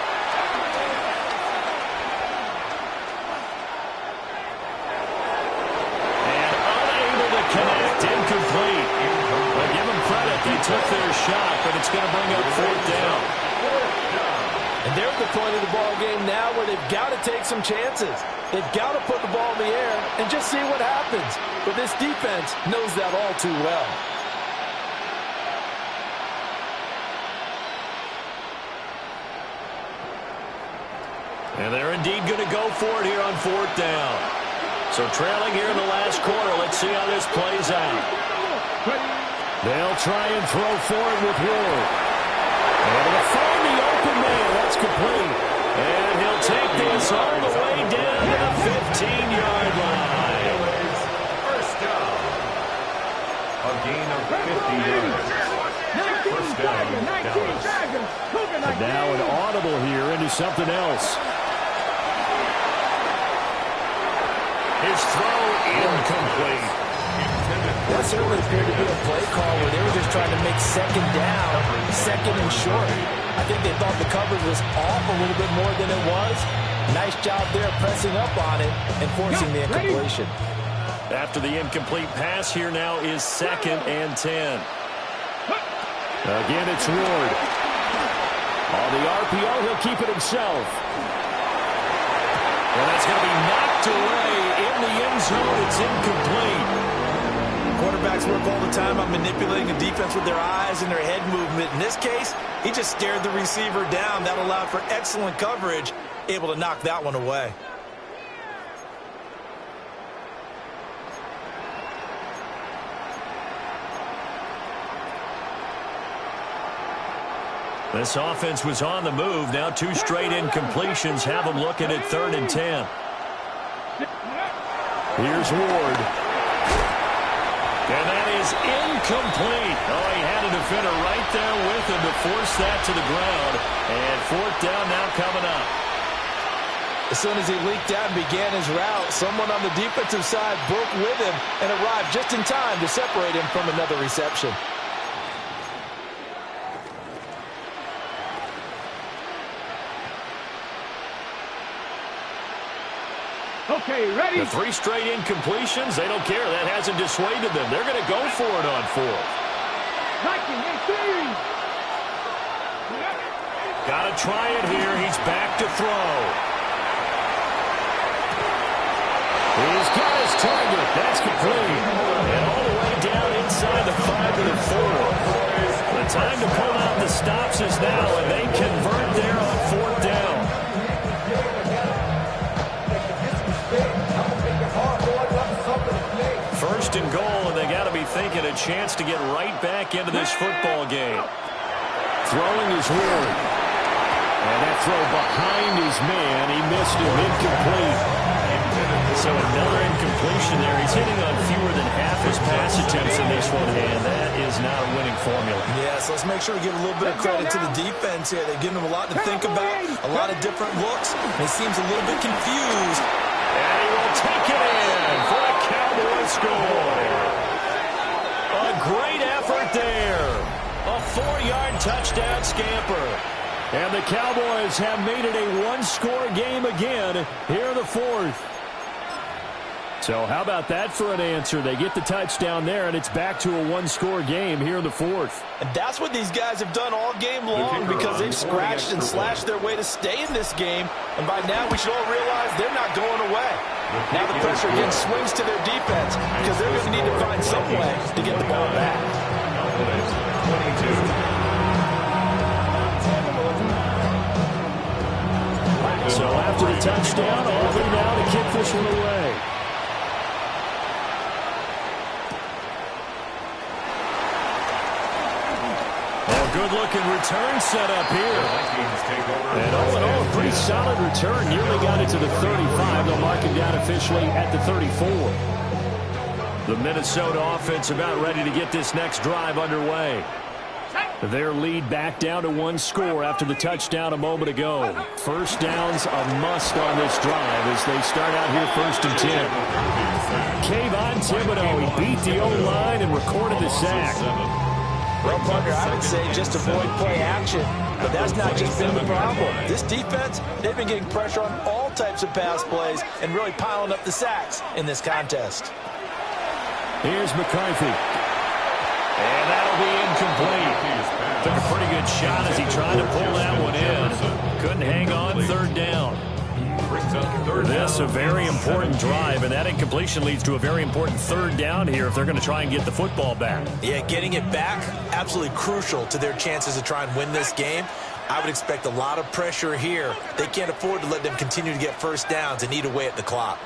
They took their shot, but it's going to bring up 4th down. And they're at the point of the ball game now where they've got to take some chances. They've got to put the ball in the air and just see what happens. But this defense knows that all too well. And they're indeed going to go for it here on 4th down. So trailing here in the last quarter. Let's see how this plays out. They'll try and throw for it with Ward. And they'll find the open man. That's complete. And he'll take this all the way down to the 15-yard line. First down. A gain of 50 yards. First down, Dallas. And now an audible here into something else. His First throw incomplete. That certainly appeared to be a play call where they were just trying to make second down, second and short. I think they thought the coverage was off a little bit more than it was. Nice job there pressing up on it and forcing the incompletion. After the incomplete pass, here now is 2nd and 10. Again, it's Ward. On the RPO, he'll keep it himself. And that's going to be knocked away in the end zone. It's incomplete. Quarterbacks work all the time on manipulating a defense with their eyes and their head movement. In this case, he just stared the receiver down. That allowed for excellent coverage, able to knock that one away. This offense was on the move. Now 2 straight incompletions have them looking at 3rd and 10. Here's Ward. And that is incomplete. Oh, he had a defender right there with him to force that to the ground. And 4th down now coming up. As soon as he leaked out and began his route, someone on the defensive side broke with him and arrived just in time to separate him from another reception. Okay, ready? The 3 straight incompletions, they don't care. That hasn't dissuaded them. They're going to go for it on 4th. 19, 18. Got to try it here. He's back to throw. He's got his target. That's complete. And all the way down inside the 5 to the 4. The time to pull out the stops is now, and they convert there on 4th down. First and goal, and they got to be thinking a chance to get right back into this football game. Throwing is Ward. And that throw behind his man, he missed him, incomplete. So another incompletion there. He's hitting on fewer than half his pass attempts in this one, and that is not a winning formula. Yes, let's make sure to give a little bit of credit to the defense here. They're giving him a lot to think about, a lot of different looks, and he seems a little bit confused. And he will take it in for a Cowboy score. A great effort there. A 4-yard touchdown scamper. And the Cowboys have made it a 1-score game again here in the 4th. So how about that for an answer? They get the touchdown there, and it's back to a 1-score game here in the 4th. And that's what these guys have done all game long because they've scratched and slashed their way to stay in this game. And by now, we should all realize they're not going away. Now the pressure again swings to their defense because they're going to need to find some way to get the ball back. 22. So after the touchdown, Aubrey now to kick this one away. Good-looking return set up here. And all in all, a pretty solid return. Nearly got it to the 35. They'll mark him down officially at the 34. The Minnesota offense about ready to get this next drive underway. Their lead back down to 1 score after the touchdown a moment ago. First down's a must on this drive as they start out here 1st and 10. Kayvon Thibodeau, he beat the O-line and recorded the sack. Well, partner, I would say just avoid play action, but that's not just been the problem. This defense, they've been getting pressure on all types of pass plays and really piling up the sacks in this contest. Here's McCarthy. And that'll be incomplete. Took a pretty good shot as he tried to pull that one in. Couldn't hang on, 3rd down. This a very important drive, and that incompletion leads to a very important 3rd down here if they're going to try and get the football back. Yeah, getting it back, absolutely crucial to their chances to try and win this game. I would expect a lot of pressure here. They can't afford to let them continue to get first downs and eat away at the clock.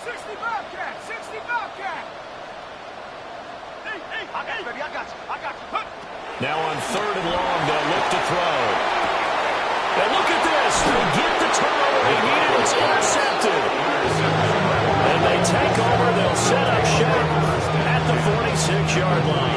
60 Bobcat, 60 Bobcat. Hey, I got you, baby, I got you. Now on 3rd and long, they'll look to throw. And look at this. They get the turnover they needed. It's intercepted. And they take over. They'll set up shop at the 46-yard line.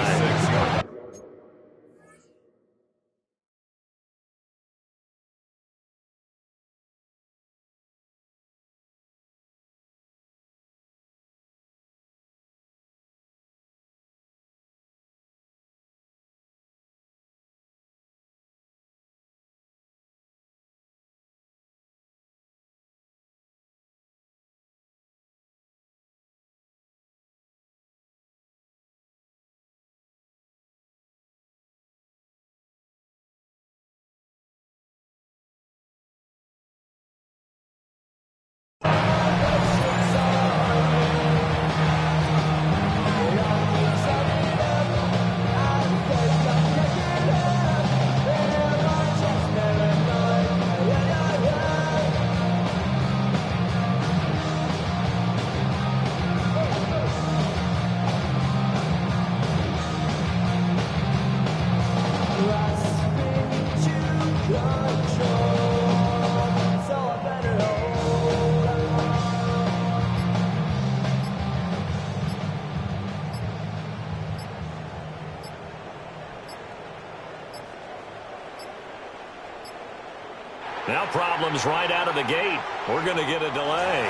Now problems right out of the gate. We're going to get a delay.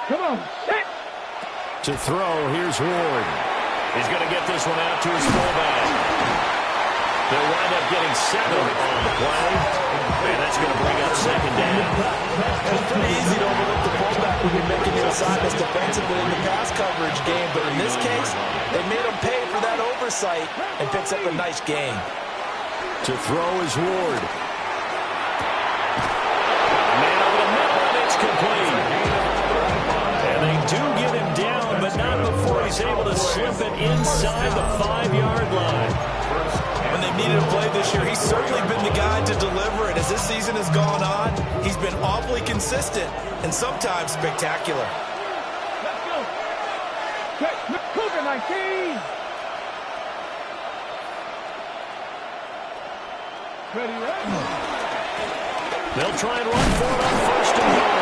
Come on, set. To throw, here's Ward. He's going to get this one out to his fullback. They'll wind up getting 7 on the play. And that's going to bring up second down. It's pretty easy to overlook the fullback when you're making your assignments defensively in the pass coverage game. But in this case, they made him pay for that oversight and picks up a nice gain. To throw is Ward. Man over the middle, and it's complete. And they do get him down, but not before he's able to slip it inside the 5-yard line. When they've needed a play this year, he's certainly been the guy to deliver it. As this season has gone on, he's been awfully consistent and sometimes spectacular. Let's go. Cougar 19. Ready, They'll try and run for it on first and goal.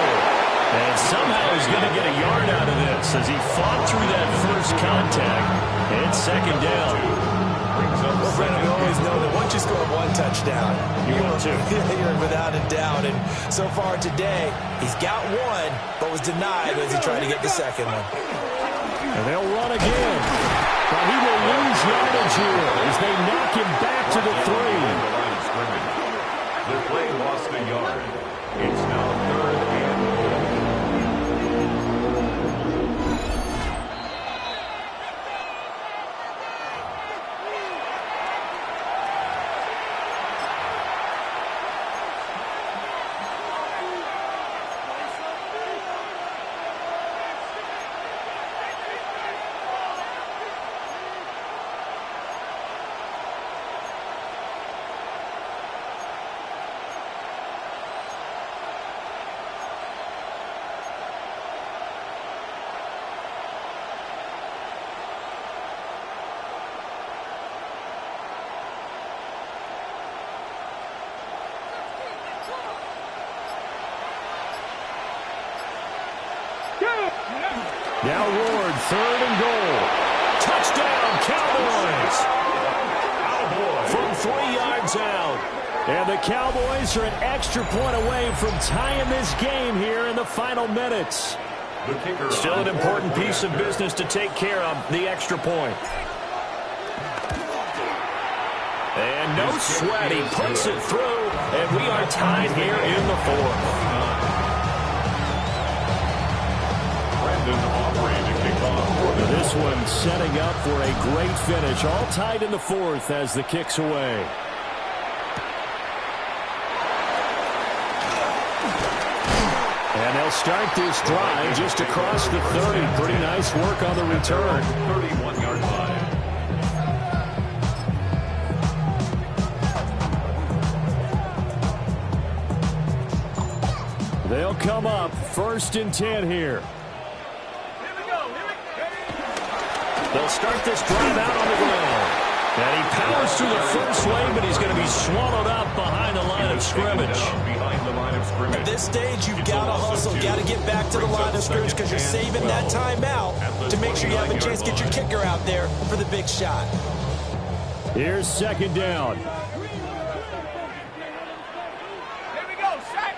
And somehow he's going to get a yard out of this as he fought through that first contact. It's second down. Well, Brennan, we always know that once you score one touchdown, you're without a doubt. And so far today, he's got one, but was denied as he tried to get the second one. And they'll run again. But he will lose yardage here as they knock him back to the 3. The play lost a yard. It's now 3rd and goal. Now Ward, 3rd and goal. Touchdown, Cowboys! From 3 yards out. And the Cowboys are an extra point away from tying this game here in the final minutes. Still an important piece of business to take care of, the extra point. And no sweat, he puts it through, and we are tied here in the 4th. This one setting up for a great finish. All tied in the 4th as the kick's away. And they'll start this drive just across the 30. Pretty nice work on the return. 31-yard line. They'll come up 1st and 10 here. They'll start this drive out on the ground. And he powers through the first lane, but he's going to be swallowed up behind the line of scrimmage. At this stage, you've got to hustle. You've got to get back to the line of scrimmage because you're saving that time out to make sure you have a chance to get your kicker out there for the big shot. Here's 2nd down. Here we go, set.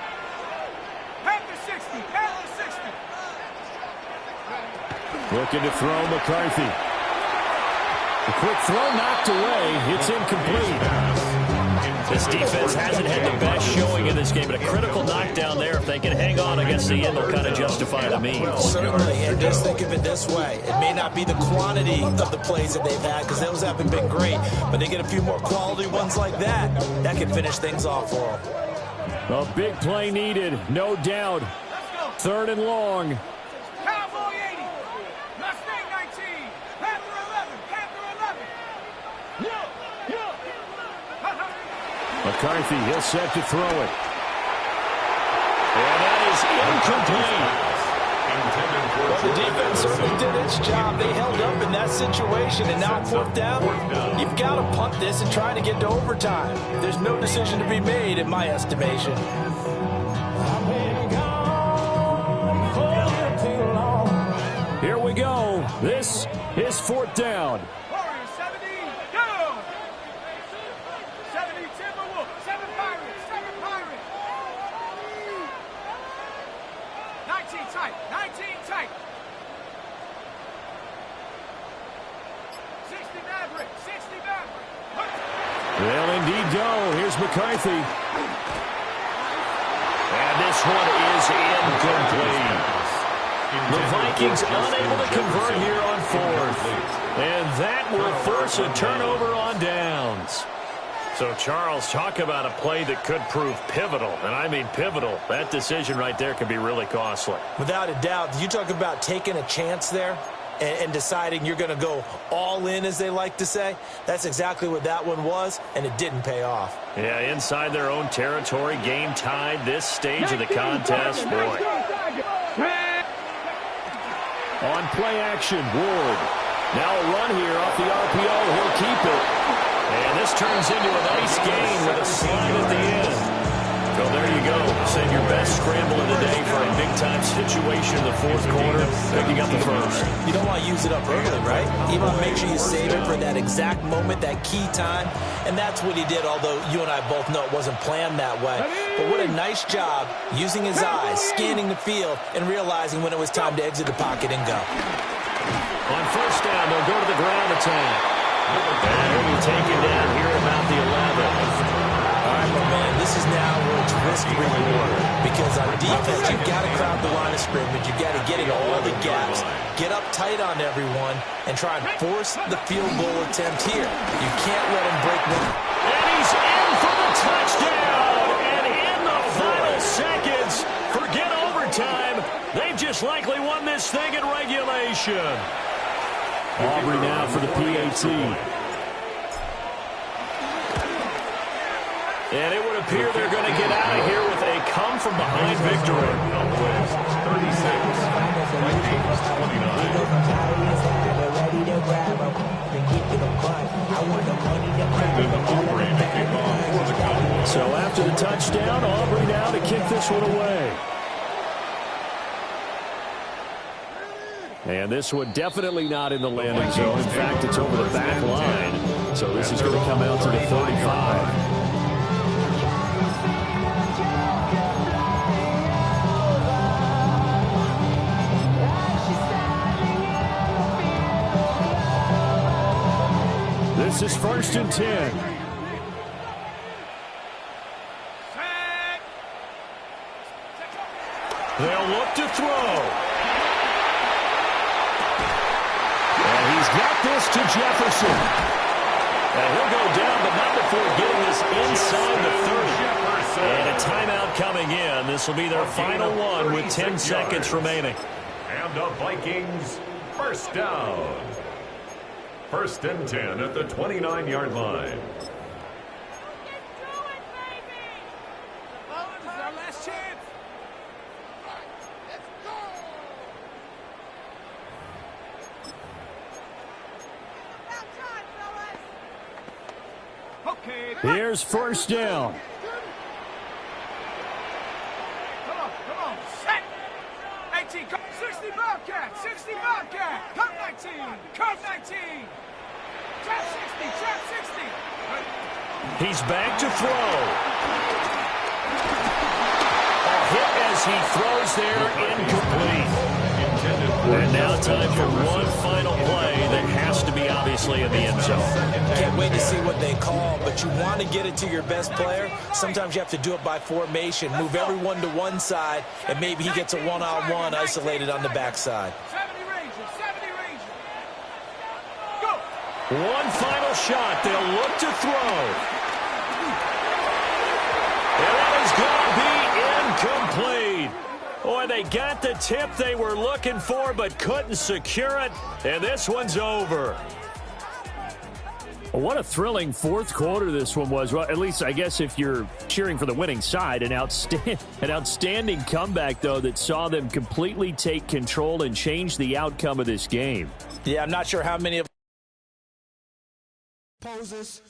Panther 60, Panther 60. Looking to throw McCarthy. A quick throw knocked away. It's incomplete. This defense hasn't had the best showing in this game, but a critical knockdown there. If they can hang on against the end, they'll kind of justify the means. Certainly, and just think of it this way. It may not be the quantity of the plays that they've had because those haven't been great, but they get a few more quality ones like that. That can finish things off for them. A big play needed, no doubt. 3rd and long. Cowboy 80, Mustang 19, Panther 11, Panther 11. McCarthy. He'll set to throw it. And that is incomplete. Well, the defense certainly did its job. They held up in that situation, and now 4th down. You've got to punt this and try to get to overtime. There's no decision to be made, in my estimation. Here we go. This is 4th down. Warriors 70, go! 70 Timberwolves, 7 Pirates, 7 Pirates. 19 tight, 19 tight. 60 Maverick, 60 Maverick. They'll indeed go. Here's McCarthy. And this one is incomplete. The Vikings unable to convert here on 4th. And that will force a turnover on downs. So, Charles, talk about a play that could prove pivotal. And I mean pivotal. That decision right there can be really costly. Without a doubt. You talk about taking a chance there and deciding you're going to go all in, as they like to say. That's exactly what that one was, and it didn't pay off. Yeah, inside their own territory, game tied this stage of the contest. Boy. On play action, Ward. Now a run here off the RPO. He'll keep it. And this turns into a nice gain with a slide at the end. So there you go. Save your best scramble of the day for a big-time situation in the 4th quarter, picking up the first. You don't want to use it up early, right? You want to make sure you save it for that exact moment, that key time. And that's what he did, although you and I both know it wasn't planned that way. But what a nice job using his eyes, scanning the field, and realizing when it was time to exit the pocket and go. On 1st down, they'll go to the ground attack. And he'll be taken down here about the 11. All right, my man, this is now where it's risk-reward. Because on defense, you've got to crowd the line of scrimmage. You've got to get in all the gaps, get up tight on everyone, and try and force the field goal attempt here. You can't let him break one. And he's in for the touchdown. And in the final seconds, forget overtime. They've just likely won this thing in regulation. Aubrey now for the PAT. And it would appear they're going to get out of here with a come-from-behind victory. 36. So after the touchdown, Aubrey now to kick this one away. And this one definitely not in the landing zone. In fact, it's over the back line. So this is going to come out to the 35. This is 1st and 10. They'll look to throw. And he's got this to Jefferson. And he'll go down, but not before getting this inside the 30. And a timeout coming in. This will be their final one with 10 seconds remaining. And the Vikings, 1st down. 1st and 10 at the 29-yard line. Here's 1st down. Come on, set. 18, 60 Bobcat, 60 Bobcat. Come 19, come 19. Trap 60, trap 60. He's back to throw. A hit as he throws there, incomplete. And now time for one final play that has to be obviously in the end zone. Can't wait to see what they call, but you want to get it to your best player. Sometimes you have to do it by formation. Move everyone to one side, and maybe he gets a one-on-one isolated on the backside. 70 Rangers, 70 Rangers. Go. One final shot. They'll look to throw. And that is going to be incomplete. Boy, they got the tip they were looking for but couldn't secure it, and this one's over. Well, what a thrilling fourth quarter this one was. Well, at least I guess if you're cheering for the winning side, an outstanding comeback, though, that saw them completely take control and change the outcome of this game. Yeah, I'm not sure how many of poses.